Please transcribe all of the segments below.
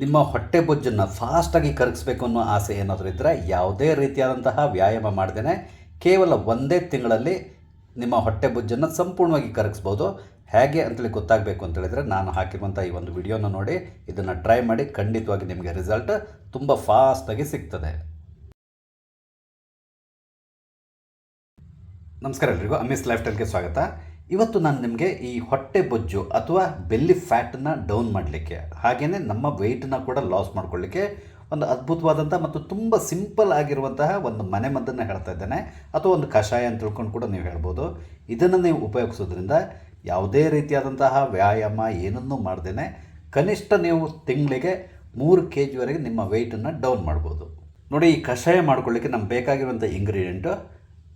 ನಿಮ್ಮ ಹೊಟ್ಟೆ ಬೊಜ್ಜನ್ನು ಫಾಸ್ಟಾಗಿ ಕರಗಿಸ್ಬೇಕು ಅನ್ನೋ ಆಸೆ ಏನಾದರೂ ಇದ್ದರೆ ಯಾವುದೇ ರೀತಿಯಾದಂತಹ ವ್ಯಾಯಾಮ ಮಾಡ್ದೇ ಕೇವಲ ಒಂದೇ ತಿಂಗಳಲ್ಲಿ ನಿಮ್ಮ ಹೊಟ್ಟೆ ಬೊಜ್ಜನ್ನು ಸಂಪೂರ್ಣವಾಗಿ ಕರಗಿಸ್ಬೋದು. ಹೇಗೆ ಅಂತೇಳಿ ಗೊತ್ತಾಗಬೇಕು ಅಂತೇಳಿದರೆ ನಾನು ಹಾಕಿರುವಂಥ ಈ ಒಂದು ವಿಡಿಯೋನ ನೋಡಿ ಇದನ್ನು ಟ್ರೈ ಮಾಡಿ, ಖಂಡಿತವಾಗಿ ನಿಮಗೆ ರಿಸಲ್ಟ್ ತುಂಬ ಫಾಸ್ಟಾಗಿ ಸಿಗ್ತದೆ. ನಮಸ್ಕಾರ ಎಲ್ರಿಗೂ, ಅಮಿಸ್ ಲೈಫ್ ಸ್ಟೈಲ್ಗೆ ಸ್ವಾಗತ. ಇವತ್ತು ನಾನು ನಿಮಗೆ ಈ ಹೊಟ್ಟೆ ಬೊಜ್ಜು ಅಥವಾ ಬೆಲ್ಲಿ ಫ್ಯಾಟನ್ನು ಡೌನ್ ಮಾಡಲಿಕ್ಕೆ, ಹಾಗೆಯೇ ನಮ್ಮ ವೆಯ್ಟನ್ನು ಕೂಡ ಲಾಸ್ ಮಾಡ್ಕೊಳ್ಳಿಕ್ಕೆ ಒಂದು ಅದ್ಭುತವಾದಂಥ ಮತ್ತು ತುಂಬ ಸಿಂಪಲ್ ಆಗಿರುವಂತಹ ಒಂದು ಮನೆಮದ್ದನ್ನು ಹೇಳ್ತಾ ಇದ್ದೇನೆ, ಅಥವಾ ಒಂದು ಕಷಾಯ ಅಂತ ತಿಳ್ಕೊಂಡು ಕೂಡ ನೀವು ಹೇಳ್ಬೋದು. ಇದನ್ನು ನೀವು ಉಪಯೋಗಿಸೋದ್ರಿಂದ ಯಾವುದೇ ರೀತಿಯಾದಂತಹ ವ್ಯಾಯಾಮ ಏನನ್ನೂ ಮಾಡ್ದೇ ಕನಿಷ್ಠ ನೀವು ತಿಂಗಳಿಗೆ 3 kg ನಿಮ್ಮ ವೆಯ್ಟನ್ನು ಡೌನ್ ಮಾಡ್ಬೋದು. ನೋಡಿ, ಈ ಕಷಾಯ ಮಾಡ್ಕೊಳ್ಳಿಕ್ಕೆ ನಮ್ಗೆ ಬೇಕಾಗಿರುವಂಥ ಇಂಗ್ರೀಡಿಯೆಂಟು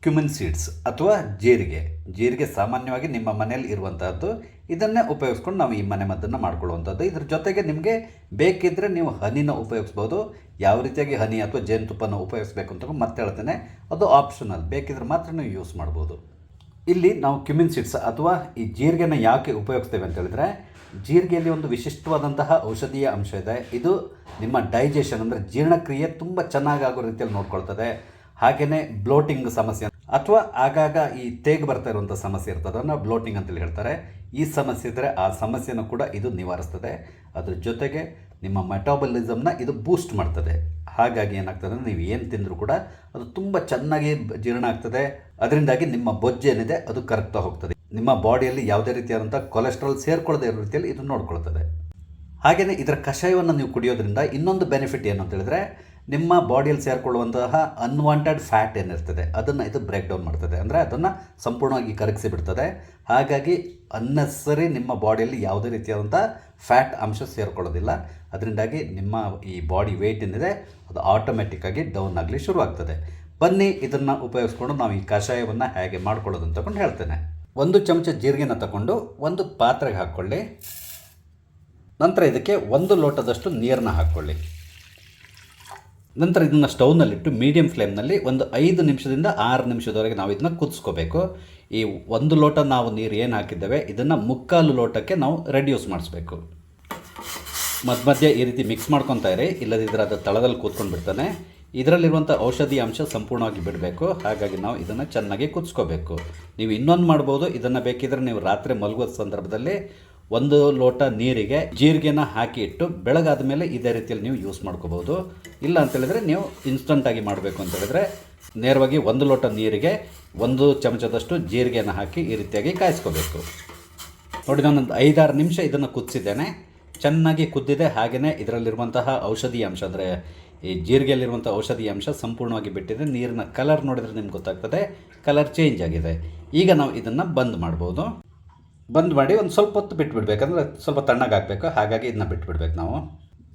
ಕ್ಯುಮಿನ್ ಸೀಡ್ಸ್ ಅಥವಾ ಜೀರಿಗೆ ಸಾಮಾನ್ಯವಾಗಿ ನಿಮ್ಮ ಮನೆಯಲ್ಲಿ ಇರುವಂತಹದ್ದು. ಇದನ್ನೇ ಉಪಯೋಗಿಸ್ಕೊಂಡು ನಾವು ಈ ಮನೆಮದ್ದನ್ನು ಮಾಡ್ಕೊಳ್ಳುವಂಥದ್ದು. ಇದ್ರ ಜೊತೆಗೆ ನಿಮಗೆ ಬೇಕಿದ್ದರೆ ನೀವು ಹನಿನ ಉಪಯೋಗಿಸ್ಬೋದು. ಯಾವ ರೀತಿಯಾಗಿ ಹನಿ ಅಥವಾ ಜೇನುತುಪ್ಪನ ಉಪಯೋಗಿಸ್ಬೇಕು ಅಂತ ಮತ್ತೆ ಹೇಳ್ತೇನೆ, ಅದು ಆಪ್ಷನಲ್, ಬೇಕಿದ್ರೆ ಮಾತ್ರ ನೀವು ಯೂಸ್ ಮಾಡ್ಬೋದು. ಇಲ್ಲಿ ನಾವು ಕ್ಯುಮಿನ್ ಸೀಡ್ಸ್ ಅಥವಾ ಈ ಜೀರಿಗೆನ ಯಾಕೆ ಉಪಯೋಗಿಸ್ತೇವೆ ಅಂತ ಹೇಳಿದ್ರೆ, ಜೀರಿಗೆಯಲ್ಲಿ ಒಂದು ವಿಶಿಷ್ಟವಾದಂತಹ ಔಷಧೀಯ ಅಂಶ ಇದೆ. ಇದು ನಿಮ್ಮ ಡೈಜೆಷನ್ ಅಂದರೆ ಜೀರ್ಣಕ್ರಿಯೆ ತುಂಬ ಚೆನ್ನಾಗಾಗೋ ರೀತಿಯಲ್ಲಿ ನೋಡ್ಕೊಳ್ತದೆ. ಹಾಗೆಯೇ ಬ್ಲೋಟಿಂಗ್ ಸಮಸ್ಯೆ ಅಥವಾ ಆಗಾಗ ಈ ತೇಗ್ ಬರ್ತಾ ಇರುವಂಥ ಸಮಸ್ಯೆ ಇರ್ತದೆ, ಅದನ್ನು ಬ್ಲೋಟಿಂಗ್ ಅಂತೇಳಿ ಹೇಳ್ತಾರೆ. ಈ ಸಮಸ್ಯೆ ಇದ್ದರೆ ಆ ಸಮಸ್ಯೆನ ಕೂಡ ಇದು ನಿವಾರಿಸ್ತದೆ. ಅದ್ರ ಜೊತೆಗೆ ನಿಮ್ಮ ಮೆಟಾಬಲಿಸಮ್ನ ಇದು ಬೂಸ್ಟ್ ಮಾಡ್ತದೆ. ಹಾಗಾಗಿ ಏನಾಗ್ತದೆ ಅಂದರೆ ನೀವು ಏನು ತಿಂದರೂ ಕೂಡ ಅದು ತುಂಬ ಚೆನ್ನಾಗಿ ಜೀರ್ಣ ಆಗ್ತದೆ. ಅದರಿಂದಾಗಿ ನಿಮ್ಮ ಬೊಜ್ಜು ಏನಿದೆ ಅದು ಕರಗ್ತಾ ಹೋಗ್ತದೆ. ನಿಮ್ಮ ಬಾಡಿಯಲ್ಲಿ ಯಾವುದೇ ರೀತಿಯಾದಂಥ ಕೊಲೆಸ್ಟ್ರಾಲ್ ಸೇರ್ಕೊಳ್ಳದೇ ಇರೋ ರೀತಿಯಲ್ಲಿ ಇದು ನೋಡ್ಕೊಳ್ತದೆ. ಹಾಗೆಯೇ ಇದರ ಕಷಾಯವನ್ನು ನೀವು ಕುಡಿಯೋದ್ರಿಂದ ಇನ್ನೊಂದು ಬೆನಿಫಿಟ್ ಏನು ಅಂತ ಹೇಳಿದ್ರೆ, ನಿಮ್ಮ ಬಾಡಿಯಲ್ಲಿ ಸೇರಿಕೊಳ್ಳುವಂತಹ ಅನ್ವಾಂಟೆಡ್ ಫ್ಯಾಟ್ ಏನಿರ್ತದೆ ಅದನ್ನು ಇದು ಬ್ರೇಕ್ ಡೌನ್ ಮಾಡ್ತದೆ, ಅಂದರೆ ಅದನ್ನು ಸಂಪೂರ್ಣವಾಗಿ ಕರಗಿಸಿ ಬಿಡ್ತದೆ. ಹಾಗಾಗಿ ಅನ್ನೆಸರಿ ನಿಮ್ಮ ಬಾಡಿಯಲ್ಲಿ ಯಾವುದೇ ರೀತಿಯಾದಂಥ ಫ್ಯಾಟ್ ಅಂಶ ಸೇರಿಕೊಳ್ಳೋದಿಲ್ಲ. ಅದರಿಂದಾಗಿ ನಿಮ್ಮ ಈ ಬಾಡಿ ವೆಯ್ಟ್ ಏನಿದೆ ಅದು ಆಟೋಮೆಟಿಕ್ಕಾಗಿ ಡೌನ್ ಆಗಲಿ ಶುರುವಾಗ್ತದೆ. ಬನ್ನಿ ಇದನ್ನು ಉಪಯೋಗಿಸ್ಕೊಂಡು ನಾವು ಈ ಕಷಾಯವನ್ನು ಹೇಗೆ ಮಾಡ್ಕೊಳ್ಳೋದು ಅಂತ ತಗೊಂಡು ಹೇಳ್ತೇನೆ. 1 ಚಮಚ ಜೀರಿಗೆನ ತಗೊಂಡು ಒಂದು ಪಾತ್ರೆಗೆ ಹಾಕ್ಕೊಳ್ಳಿ. ನಂತರ ಇದಕ್ಕೆ 1 ಲೋಟದಷ್ಟು ನೀರನ್ನ ಹಾಕ್ಕೊಳ್ಳಿ. ನಂತರ ಇದನ್ನು ಸ್ಟವ್ನಲ್ಲಿಟ್ಟು ಮೀಡಿಯಮ್ ಫ್ಲೇಮ್ನಲ್ಲಿ ಒಂದು 5 ನಿಮಿಷದಿಂದ 6 ನಿಮಿಷದವರೆಗೆ ನಾವು ಇದನ್ನು ಕುದಿಸ್ಕೋಬೇಕು. ಈ 1 ಲೋಟ ನಾವು ನೀರು ಏನು ಹಾಕಿದ್ದೇವೆ ಇದನ್ನು 3/4 ಲೋಟಕ್ಕೆ ನಾವು ರೆಡ್ಯೂಸ್ ಮಾಡಿಸ್ಬೇಕು. ಮಧ್ಯೆ ಈ ರೀತಿ ಮಿಕ್ಸ್ ಮಾಡ್ಕೊತಾ ಇರಿ, ಇಲ್ಲದಿದ್ದರೆ ಅದು ತಳದಲ್ಲಿ ಕೂತ್ಕೊಂಡು ಬಿಡ್ತಾನೆ. ಇದರಲ್ಲಿರುವಂಥ ಔಷಧಿ ಅಂಶ ಸಂಪೂರ್ಣವಾಗಿ ಬಿಡಬೇಕು. ಹಾಗಾಗಿ ನಾವು ಇದನ್ನು ಚೆನ್ನಾಗಿ ಕುದಿಸ್ಕೋಬೇಕು. ನೀವು ಇನ್ನೊಂದು ಮಾಡ್ಬೋದು, ಇದನ್ನು ಬೇಕಿದ್ರೆ ನೀವು ರಾತ್ರಿ ಮಲಗುವ ಸಂದರ್ಭದಲ್ಲಿ 1 ಲೋಟ ನೀರಿಗೆ ಜೀರಿಗೆನ ಹಾಕಿ ಇಟ್ಟು ಬೆಳಗಾದ ಮೇಲೆ ಇದೇ ರೀತಿಯಲ್ಲಿ ನೀವು ಯೂಸ್ ಮಾಡ್ಕೋಬೋದು. ಇಲ್ಲ ಅಂತೇಳಿದರೆ ನೀವು ಇನ್ಸ್ಟಂಟಾಗಿ ಮಾಡಬೇಕು ಅಂತ ಹೇಳಿದ್ರೆ ನೇರವಾಗಿ 1 ಲೋಟ ನೀರಿಗೆ 1 ಚಮಚದಷ್ಟು ಜೀರಿಗೆನ ಹಾಕಿ ಈ ರೀತಿಯಾಗಿ ಕಾಯಿಸ್ಕೋಬೇಕು. ನೋಡಿ, ನಾನೊಂದು 5-6 ನಿಮಿಷ ಇದನ್ನು ಕುದಿಸಿದ್ದೇನೆ, ಚೆನ್ನಾಗಿ ಕುದ್ದಿದೆ. ಹಾಗೆಯೇ ಇದರಲ್ಲಿರುವಂತಹ ಔಷಧಿ ಅಂಶ ಅಂದರೆ ಈ ಜೀರಿಗೆಯಲ್ಲಿರುವಂಥ ಔಷಧಿ ಅಂಶ ಸಂಪೂರ್ಣವಾಗಿ ಬಿಟ್ಟಿದೆ. ನೀರಿನ ಕಲರ್ ನೋಡಿದರೆ ನಿಮ್ಗೆ ಗೊತ್ತಾಗ್ತದೆ, ಕಲರ್ ಚೇಂಜ್ ಆಗಿದೆ. ಈಗ ನಾವು ಇದನ್ನು ಬಂದ್ ಮಾಡ್ಬೋದು. ಬಂದ್ ಮಾಡಿ ಒಂದು ಸ್ವಲ್ಪ ಹೊತ್ತು ಬಿಟ್ಬಿಡ್ಬೇಕಂದ್ರೆ ಸ್ವಲ್ಪ ತಣ್ಣಗಾಗಬೇಕು. ಹಾಗಾಗಿ ಇದನ್ನ ಬಿಟ್ಬಿಡ್ಬೇಕು ನಾವು.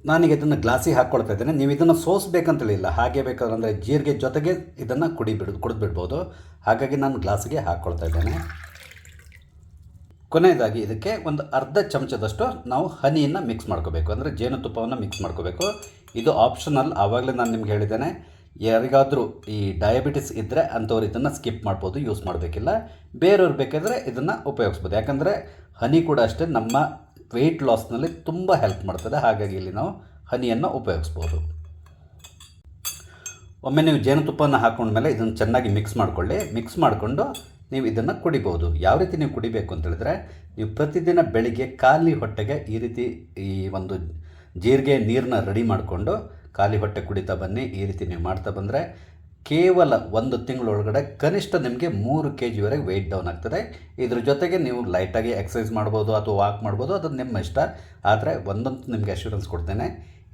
ನಾನೀಗ ಇದನ್ನು ಗ್ಲಾಸಿಗೆ ಹಾಕ್ಕೊಳ್ತಾ ಇದ್ದೇನೆ. ನೀವು ಇದನ್ನು ಸೋಸಬೇಕಂತೇಳಿಲ್ಲ, ಹಾಗೆ ಬೇಕಾದ್ರೆ ಜೀರಿಗೆ ಜೊತೆಗೆ ಇದನ್ನು ಕುಡಿದ್ಬಿಡ್ಬೋದು. ಹಾಗಾಗಿ ನಾನು ಗ್ಲಾಸಿಗೆ ಹಾಕ್ಕೊಳ್ತಾ ಇದ್ದೇನೆ. ಕೊನೆಯದಾಗಿ ಇದಕ್ಕೆ ಒಂದು ಅರ್ಧ ಚಮಚದಷ್ಟು ನಾವು ಹನಿಯನ್ನು ಮಿಕ್ಸ್ ಮಾಡ್ಕೋಬೇಕು, ಅಂದರೆ ಜೇನುತುಪ್ಪವನ್ನು ಮಿಕ್ಸ್ ಮಾಡ್ಕೋಬೇಕು. ಇದು ಆಪ್ಷನಲ್. ಆವಾಗಲೇ ನಾನು ನಿಮ್ಗೆ ಹೇಳಿದ್ದೇನೆ, ಯಾರಿಗಾದರೂ ಈ ಡಯಾಬಿಟಿಸ್ ಇದ್ದರೆ ಅಂಥವ್ರು ಇದನ್ನು ಸ್ಕಿಪ್ ಮಾಡ್ಬೋದು, ಯೂಸ್ ಮಾಡಬೇಕಿಲ್ಲ. ಬೇರೆಯವ್ರು ಬೇಕಾದರೆ ಇದನ್ನು ಉಪಯೋಗಿಸ್ಬೋದು. ಯಾಕಂದರೆ ಹನಿ ಕೂಡ ಅಷ್ಟೇ ನಮ್ಮ ವೆಯ್ಟ್ ಲಾಸ್ನಲ್ಲಿ ತುಂಬ ಹೆಲ್ಪ್ ಮಾಡ್ತದೆ. ಹಾಗಾಗಿ ಇಲ್ಲಿ ನಾವು ಹನಿಯನ್ನು ಉಪಯೋಗಿಸ್ಬೋದು. ಒಮ್ಮೆ ನೀವು ಜೇನುತುಪ್ಪವನ್ನು ಹಾಕೊಂಡ್ಮೇಲೆ ಇದನ್ನು ಚೆನ್ನಾಗಿ ಮಿಕ್ಸ್ ಮಾಡಿಕೊಳ್ಳಿ. ಮಿಕ್ಸ್ ಮಾಡಿಕೊಂಡು ನೀವು ಇದನ್ನು ಕುಡಿಬೋದು. ಯಾವ ರೀತಿ ನೀವು ಕುಡಿಬೇಕು ಅಂತೇಳಿದ್ರೆ, ನೀವು ಪ್ರತಿದಿನ ಬೆಳಿಗ್ಗೆ ಖಾಲಿ ಹೊಟ್ಟೆಗೆ ಈ ರೀತಿ ಈ ಒಂದು ಜೀರಿಗೆ ನೀರನ್ನ ರೆಡಿ ಮಾಡಿಕೊಂಡು ಖಾಲಿ ಹೊಟ್ಟೆ ಕುಡಿತಾ ಬನ್ನಿ. ಈ ರೀತಿ ನೀವು ಮಾಡ್ತಾ ಬಂದರೆ ಕೇವಲ 1 ತಿಂಗಳೊಳಗಡೆ ಕನಿಷ್ಠ ನಿಮಗೆ 3 kg ವೆಯ್ಟ್ ಡೌನ್ ಆಗ್ತದೆ. ಇದ್ರ ಜೊತೆಗೆ ನೀವು ಲೈಟಾಗಿ ಎಕ್ಸಸೈಸ್ ಮಾಡ್ಬೋದು ಅಥವಾ ವಾಕ್ ಮಾಡ್ಬೋದು, ಅದು ನಿಮ್ಮ ಇಷ್ಟ. ಆದರೆ ಒಂದೊಂದು ನಿಮಗೆ ಅಶ್ಯೂರೆನ್ಸ್ ಕೊಡ್ತೇನೆ,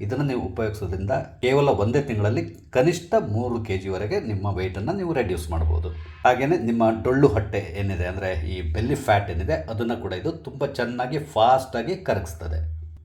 ಇದನ್ನು ನೀವು ಉಪಯೋಗಿಸೋದ್ರಿಂದ ಕೇವಲ 1 ತಿಂಗಳಲ್ಲಿ ಕನಿಷ್ಠ 3 kg ನಿಮ್ಮ ವೆಯ್ಟನ್ನು ನೀವು ರೆಡ್ಯೂಸ್ ಮಾಡ್ಬೋದು. ಹಾಗೆಯೇ ನಿಮ್ಮ ಡೊಳ್ಳು ಹೊಟ್ಟೆ ಏನಿದೆ ಅಂದರೆ ಈ ಬೆಲ್ಲಿ ಫ್ಯಾಟ್ ಏನಿದೆ ಅದನ್ನು ಕೂಡ ಇದು ತುಂಬ ಚೆನ್ನಾಗಿ ಫಾಸ್ಟಾಗಿ ಕರಗಿಸ್ತದೆ.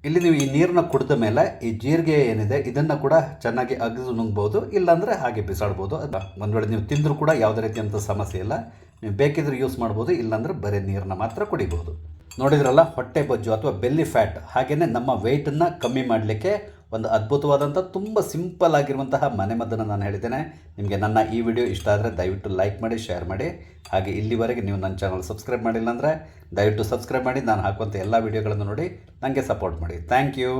ಇಲ್ಲಿ ನೀವು ಈ ನೀರನ್ನ ಕುಡಿದ ಮೇಲೆ ಈ ಜೀರಿಗೆ ಏನಿದೆ ಇದನ್ನು ಕೂಡ ಚೆನ್ನಾಗಿ ಅಗದು ನುಂಗ್ಬೋದು, ಇಲ್ಲಾಂದರೆ ಹಾಗೆ ಬಿಸಾಡ್ಬೋದು. ಒಂದು ವೇಳೆ ನೀವು ತಿಂದರೂ ಕೂಡ ಯಾವುದೇ ರೀತಿಯಂಥ ಸಮಸ್ಯೆ ಇಲ್ಲ. ನೀವು ಬೇಕಿದ್ರೆ ಯೂಸ್ ಮಾಡ್ಬೋದು, ಇಲ್ಲಾಂದರೆ ಬರೀ ನೀರನ್ನ ಮಾತ್ರ ಕುಡಿಬೋದು. ನೋಡಿದ್ರಲ್ಲ, ಹೊಟ್ಟೆ ಬೊಜ್ಜು ಅಥವಾ ಬೆಲ್ಲಿ ಫ್ಯಾಟ್ ಹಾಗೆಯೇ ನಮ್ಮ ವೆಯ್ಟನ್ನು ಕಮ್ಮಿ ಮಾಡಲಿಕ್ಕೆ ಒಂದು ಅದ್ಭುತವಾದಂಥ ತುಂಬ ಸಿಂಪಲ್ ಆಗಿರುವಂತಹ ಮನೆಮದ್ದನ್ನು ನಾನು ಹೇಳಿದ್ದೇನೆ. ನಿಮಗೆ ನನ್ನ ಈ ವಿಡಿಯೋ ಇಷ್ಟ ಆದರೆ ದಯವಿಟ್ಟು ಲೈಕ್ ಮಾಡಿ, ಶೇರ್ ಮಾಡಿ. ಹಾಗೆ ಇಲ್ಲಿವರೆಗೆ ನೀವು ನನ್ನ ಚಾನಲ್ ಸಬ್ಸ್ಕ್ರೈಬ್ ಮಾಡಿಲ್ಲ ಅಂದರೆ ದಯವಿಟ್ಟು ಸಬ್ಸ್ಕ್ರೈಬ್ ಮಾಡಿ. ನಾನು ಹಾಕುವಂಥ ಎಲ್ಲ ವಿಡಿಯೋಗಳನ್ನು ನೋಡಿ ನನಗೆ ಸಪೋರ್ಟ್ ಮಾಡಿ. Thank you.